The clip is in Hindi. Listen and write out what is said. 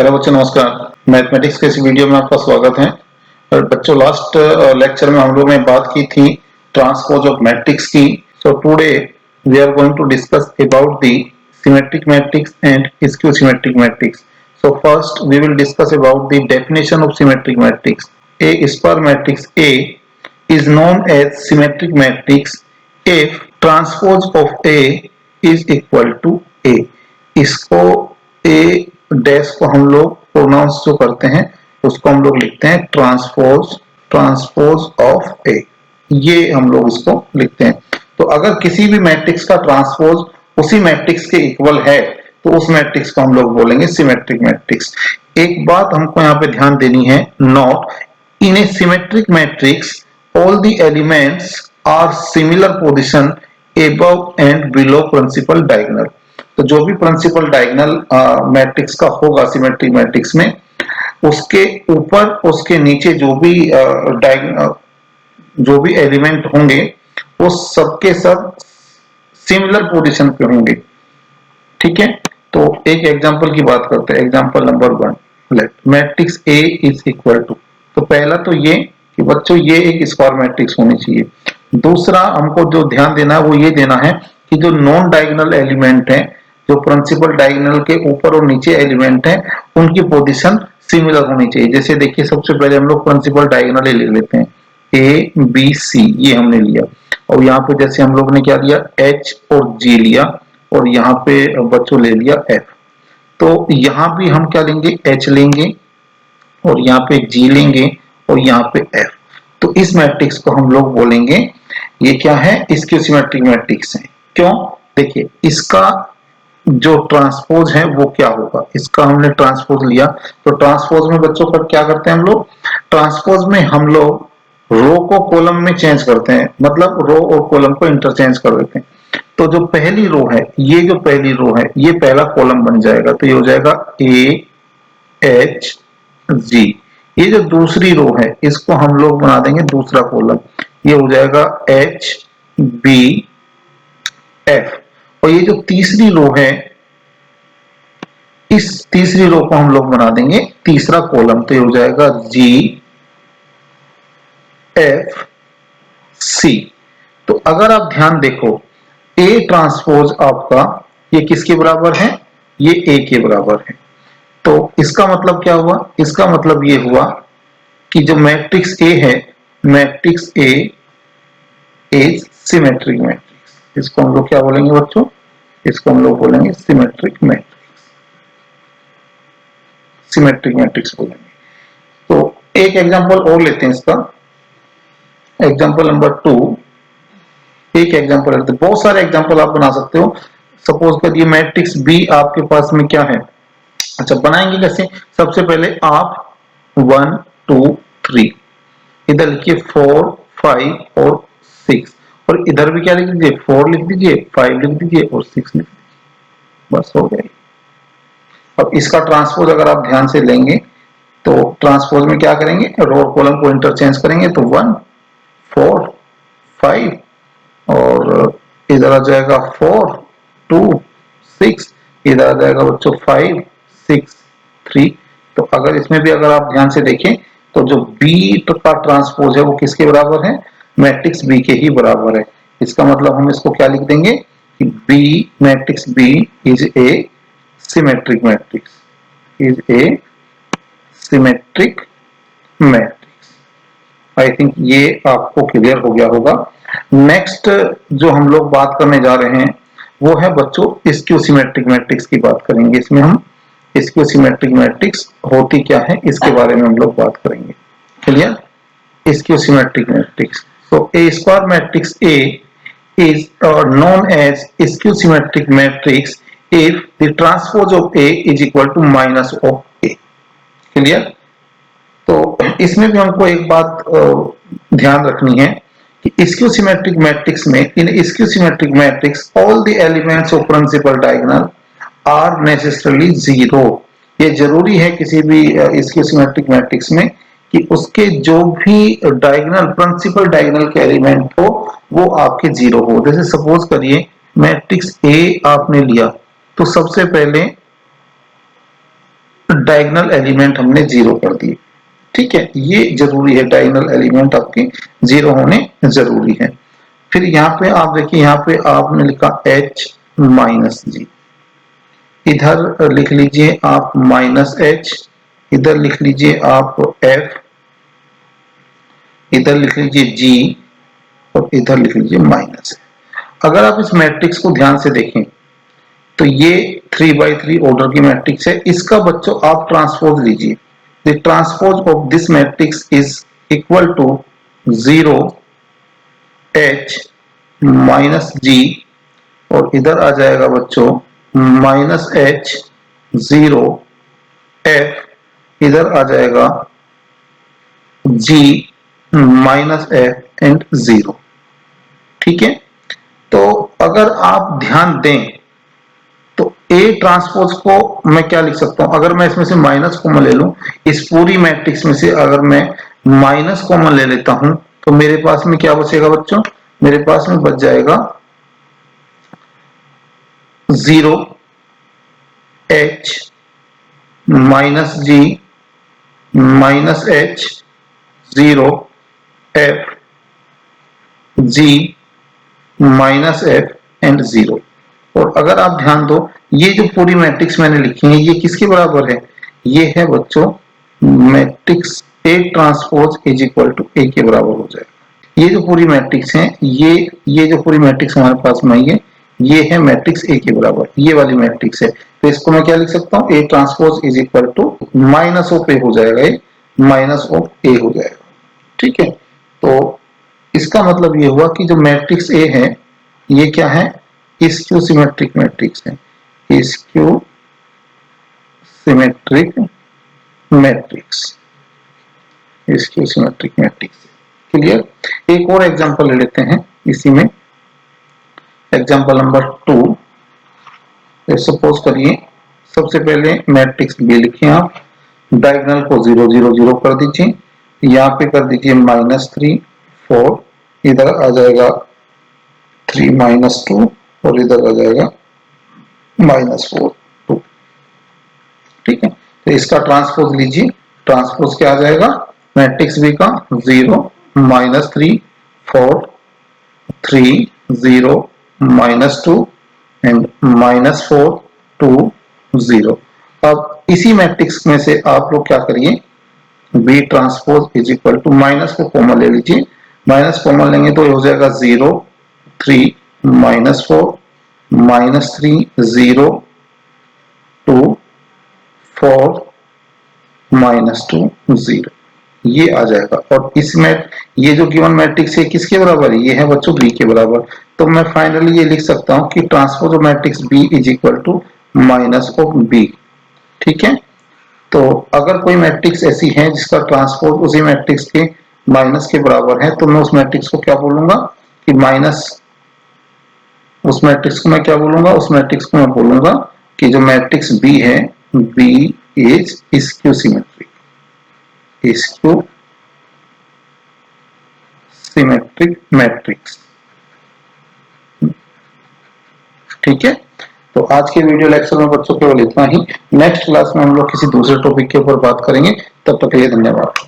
हेलो बच्चों, नमस्कार। मैथमेटिक्स के इस वीडियो में आपका स्वागत है। और बच्चों, लास्ट लेक्चर में हम लोगों ने बात की थी ट्रांसपोज ऑफ मैट्रिक्स की। So today we are going to discuss about the symmetric matrix and skew symmetric matrix. So first we will discuss about the definition of symmetric matrix. A square matrix A is known as symmetric matrix if transpose of A is equal to A। इसको A डैश को हम लोग प्रोनाउंस जो करते हैं उसको हम लोग लिखते हैं ट्रांसपोज ऑफ ए। ये हम लोग इसको लिखते हैं। तो अगर किसी भी मैट्रिक्स का ट्रांसपोज उसी मैट्रिक्स के इक्वल है तो उस मैट्रिक्स को हम लोग बोलेंगे सिमेट्रिक मैट्रिक्स। एक बात हमको यहाँ पे ध्यान देनी है, note in A symmetric matrix all the elements are similar position above and below principal diagonal। तो जो भी प्रिंसिपल डायगोनल मैट्रिक्स का होगा सिमेट्रिक मैट्रिक्स में, उसके ऊपर उसके नीचे जो भी एलिमेंट होंगे वो सबके सब सिमिलर पोजीशन पे होंगे। ठीक है, तो एक एग्जांपल की बात करते हैं। Example number 1, let matrix A is equal to. तो पहला तो ये कि बच्चों ये एक स्क्वायर मैट्रिक्स होनी चाहिए। दूसरा हमको जो ध्यान देना है वो ये देना है कि जो नॉन डायगोनल एलिमेंट है, जो प्रिंसिपल डायगोनल के ऊपर और नीचे एलिमेंट है, उनकी पोजीशन सिमिलर होनी चाहिए। जैसे देखिए, सबसे पहले हम लोग प्रिंसिपल डायगोनल ले लेते हैं, A B C ये हमने लिया, और यहाँ पे जैसे हम लोग ने क्या लिया, H और G लिया, और यहाँ पे बच्चों ले लिया F। तो यहाँ भी हम क्या लेंगे, H लेंगे, और यहाँ पे G लेंगे, और यहाँ पे F। तो इस मैट्रिक्स को हम लोग बोलेंगे ये क्या है, स्क्यू सिमेट्रिक मैट्रिक्स है। क्यों? देखिए, इसका जो ट्रांसपोज है वो क्या होगा। इसका हमने ट्रांसपोज लिया, तो ट्रांसपोज में बच्चों पर क्या करते हैं हम लोग, ट्रांसपोज में हम लोग रो को कॉलम में चेंज करते हैं, मतलब रो और कॉलम को इंटरचेंज कर देते हैं। तो जो पहली रो है, ये जो पहली रो है, ये पहला कॉलम बन जाएगा, तो ये हो जाएगा A H G। ये जो दूसरी रो है इसको हम लोग बना देंगे दूसरा कॉलम, ये हो जाएगा H B F। और ये जो तीसरी रो है, इस तीसरी रो को हम लोग बना देंगे तीसरा कॉलम, तो ये हो जाएगा G F C। तो अगर आप ध्यान देखो, A ट्रांसपोज आपका ये किसके बराबर है, ये A के बराबर है। तो इसका मतलब क्या हुआ, इसका मतलब ये हुआ कि जो मैट्रिक्स A है, matrix A is symmetric matrix. इसको हम लोग क्या बोलेंगे बच्चों, इसको हम लोग बोलेंगे सिमेट्रिक मैट्रिक्स, सिमेट्रिक मैट्रिक्स बोलेंगे। तो एक एग्जांपल और लेते हैं इसका, एग्जांपल नंबर 2। एक एग्जांपल लेते हैं, बहुत सारे एग्जांपल आप बना सकते हो। सपोज करिए मैट्रिक्स B आपके पास में क्या है। अच्छा, बनाएंगे कैसे, सबसे पहले आप 1 2 3 इधर लिखिए 4 5 और 6, और इधर भी क्या लिख दीजिए, 4 लिख दीजिए, 5 लिख दीजिए और 6 लिख दीजिए, बस हो गया। अब इसका ट्रांसपोज अगर आप ध्यान से लेंगे तो ट्रांसपोज में क्या करेंगे, रो और कॉलम को इंटरचेंज करेंगे, तो 1 4 5 और इधर आ जाएगा 4 2 6, इधर आ जाएगा बच्चों 5 6 3। तो अगर इसमें भी अगर आप ध्यान से देखें तो जो B का ट्रांसपोज है वो किसके बराबर है, मैट्रिक्स B के ही बराबर है। इसका मतलब हम इसको क्या लिख देंगे कि B matrix B is a symmetric matrix, is a symmetric matrix. I think ये आपको क्लियर हो गया होगा। नेक्स्ट जो हम लोग बात करने जा रहे हैं वो है बच्चों स्क्यू सिमेट्रिक मैट्रिक्स की बात करेंगे। इसमें हम स्क्यू सिमेट्रिक मैट्रिक्स होती क्या है इसके बारे में हम लोग बात करेंगे। Clear, skew symmetric matrix. So A square matrix A is known as skew symmetric matrix if the transpose of A is equal to minus of A। Clear, तो इसमें भी हमको एक बात ध्यान रखनी है कि स्क्यू सिमेट्रिक मैट्रिक्स में, in skew symmetric matrix all the elements of principal diagonal are necessarily zero. ये जरूरी है किसी भी स्क्यू सिमेट्रिक मैट्रिक्स में कि उसके जो भी डायगोनल, प्रिंसिपल डायगोनल के एलिमेंट हो वो आपके जीरो हो। जैसे सपोज करिए मैट्रिक्स A आपने लिया, तो सबसे पहले डायगोनल एलिमेंट हमने 0 कर दिए। ठीक है, ये जरूरी है, डायगोनल एलिमेंट आपके 0 होने जरूरी है। फिर यहाँ पे आप देखिए, यहाँ पे आपने लिखा h माइनस जी, इधर लिख लीजिए आप माइनस h, इधर लिख लीजिए आप f, इधर लिख लीजिए g और इधर लिख लीजिए माइनस। अगर आप इस मैट्रिक्स को ध्यान से देखें तो ये 3x3 ऑर्डर की मैट्रिक्स है। इसका बच्चों आप ट्रांसपोज लीजिए। The transpose of this matrix is equal to 0 h minus g, और इधर आ जाएगा बच्चों माइनस h 0 f, इधर आ जाएगा g माइनस f एंड 0। ठीक है, तो अगर आप ध्यान दें तो A ट्रांसपोज को मैं क्या लिख सकता हूं, अगर मैं इसमें से माइनस कॉमन ले लूं, इस पूरी मैट्रिक्स में से अगर मैं माइनस कॉमन ले लेता हूं तो मेरे पास में क्या बचेगा बच्चों, मेरे पास में बच जाएगा 0 h minus G minus h 0 f g minus f and 0। और अगर आप ध्यान दो, ये जो पूरी मैट्रिक्स मैंने लिखी है ये किसके बराबर है, ये है बच्चों matrix A transpose is equal to A के बराबर हो जाएगा। ये जो पूरी मैट्रिक्स है, ये जो पूरी मैट्रिक्स हमारे पास में आई है, ये है मैट्रिक्स A के बराबर, ये वाली मैट्रिक्स है। तो इसको मैं क्या लिख सकता हूँ, A transpose is equal to minus of A हो जाएगा, ये माइनस ऑफ A हो जाएगा। ठीक है, तो इसका मतलब ये हुआ कि जो मैट्रिक्स A है ये क्या है, स्क्यू सिमेट्रिक मैट्रिक्स है, skew symmetric matrix, skew symmetric matrix. Clear. एक और एग्जांपल ले लेते हैं इसी में, एग्जांपल नंबर 2। सपोज करिए सबसे पहले मैट्रिक्स बी लिखिए आप, डायगोनल को 0 0 0 कर दीजिए, यहाँ पे कर दीजिए -3 4, इधर आ जाएगा 3 -2 और इधर आ जाएगा -4 2। ठीक है, तो इसका ट्रांसपोज लीजिए, ट्रांसपोज क्या आ जाएगा, मैट्रिक्स बी का 0 -3 4 3 0 -2 एंड -4 2 0। अब इसी मैट्रिक्स में से आप लोग क्या करिए, B transpose is equal to, minus को कॉमन ले लीजिए, माइनस कॉमन लेंगे तो ये हो जाएगा 0 3 -4 -3 0 2 4 -2 0, ये आ जाएगा। और इसमें ये जो गिवन मैट्रिक्स है किसके बराबर है, ये है बच्चों बी के बराबर। तो मैं फाइनली ये लिख सकता हूं कि transpose of matrix B is equal to minus of B. ठीक है, तो अगर कोई मैट्रिक्स ऐसी है जिसका ट्रांसपोज उसी मैट्रिक्स के माइनस के बराबर है तो मैं उस मैट्रिक्स को क्या बोलूंगा कि माइनस, उस मैट्रिक्स को मैं क्या बोलूंगा, उस मैट्रिक्स को मैं बोलूंगा कि जो मैट्रिक्स बी है, B is skew symmetric, skew symmetric matrix. ठीक है, तो आज के वीडियो लेक्चर में बच्चों केवल इतना ही। नेक्स्ट क्लास में हम लोग किसी दूसरे टॉपिक के ऊपर बात करेंगे, तब तक के लिए धन्यवाद।